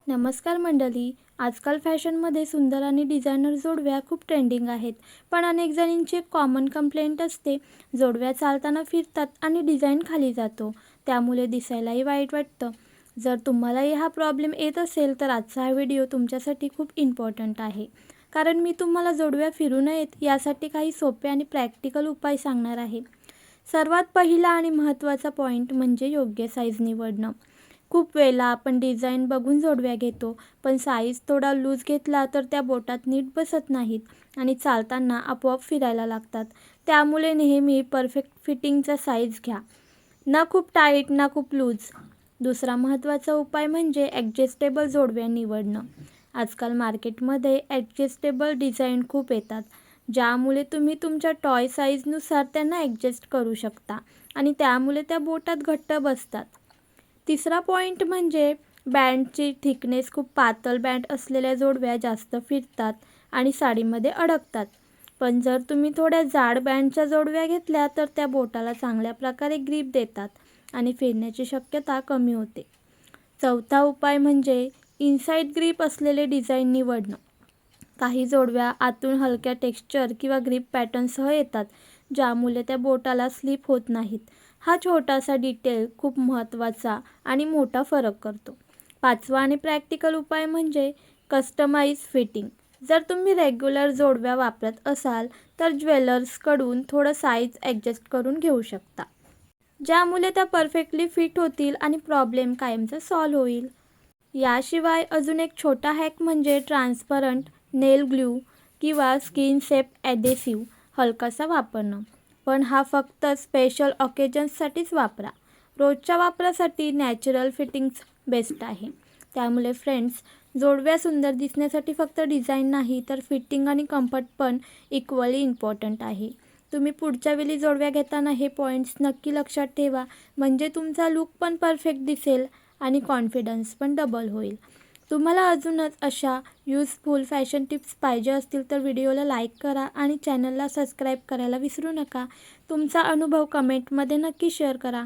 नमस्कार मंडळी. आजकाल फॅशनमध्ये सुंदर आणि डिझायनर जोडव्या खूप ट्रेंडिंग आहेत. पण अनेक जणींची एक कॉमन कंप्लेंट असते, जोडव्या चालताना फिरतात आणि डिझाईन खाली जातो. त्यामुळे दिसायलाही वाईट वाटतं. जर तुम्हालाही हा प्रॉब्लेम येत असेल तर आजचा हा व्हिडिओ तुमच्यासाठी खूप इम्पॉर्टंट आहे. कारण मी तुम्हाला जोडव्या फिरू नयेत यासाठी काही सोपे आणि प्रॅक्टिकल उपाय सांगणार आहे. सर्वात पहिला आणि महत्त्वाचा पॉईंट म्हणजे योग्य साईज निवडणं. खूप वेळेला आपण डिझाईन बघून जोडव्या घेतो, पण साईज थोडा लूज घेतला तर त्या बोटात नीट बसत नाहीत आणि चालताना आपोआप फिरायला लागतात. त्यामुळे नेहमी परफेक्ट फिटिंगचा साईज घ्या. ना खूप टाईट ना खूप लूज. दुसरा महत्त्वाचा उपाय म्हणजे ॲडजस्टेबल जोडव्या निवडणं. आजकाल मार्केटमध्ये ॲडजस्टेबल डिझाईन खूप येतात, ज्यामुळे तुम्ही तुमच्या टॉय साईजनुसार त्यांना ॲडजस्ट करू शकता आणि त्यामुळे त्या बोटात घट्ट बसतात. तिसरा पॉईंट म्हणजे बँडची थिकनेस. खूप पातळ बँड असलेल्या जोडव्या जास्त फिरतात आणि साडीमध्ये अडकतात. पण जर तुम्ही थोड्या जाड बँडच्या जोडव्या घेतल्या तर त्या बोटाला चांगल्या प्रकारे ग्रीप देतात आणि फिरण्याची शक्यता कमी होते. चौथा उपाय म्हणजे इनसाईड ग्रीप असलेले डिझाईन निवडणं. काही जोडव्या आतून हलक्या टेक्स्चर किंवा ग्रीप पॅटर्नसह येतात, ज्यामुळे त्या बोटाला स्लिप होत नाहीत. हा छोटासा डिटेल खूप महत्त्वाचा आणि मोठा फरक करतो. पाचवा आणि प्रॅक्टिकल उपाय म्हणजे कस्टमाइज फिटिंग. जर तुम्ही रेग्युलर जोडव्या वापरत असाल तर ज्वेलर्सकडून थोडं साईज ॲडजस्ट करून घेऊ शकता, ज्यामुळे त्या परफेक्टली फिट होतील आणि प्रॉब्लेम कायमचा सॉल्व्ह होईल. याशिवाय अजून एक छोटा हॅक म्हणजे ट्रान्सपरंट नेल ग्लू किंवा स्किन सेफ ॲडेसिव्ह हलकासा वापरणं. पण हा फक्त स्पेशल ऑकेजन्ससाठीच वापरा. रोजच्या वापरासाठी नॅचरल फिटिंग्स बेस्ट आहे. त्यामुळे फ्रेंड्स, जोडव्या सुंदर दिसण्यासाठी फक्त डिझाईन नाही तर फिटिंग आणि कम्फर्ट पण इक्वली इम्पॉर्टंट आहे. तुम्ही पुढच्या वेळी जोडव्या घेताना हे पॉईंट्स नक्की लक्षात ठेवा, म्हणजे तुमचा लूक पण परफेक्ट दिसेल आणि कॉन्फिडन्स पण डबल होईल. तुम्हाला अजूनच अशा यूजफुल फॅशन टिप्स पाहिजे असतील तर व्हिडिओला लाईक करा आणि चॅनलला सबस्क्राईब करायला विसरू नका. तुमचा अनुभव कमेंटमध्ये नक्की शेअर करा.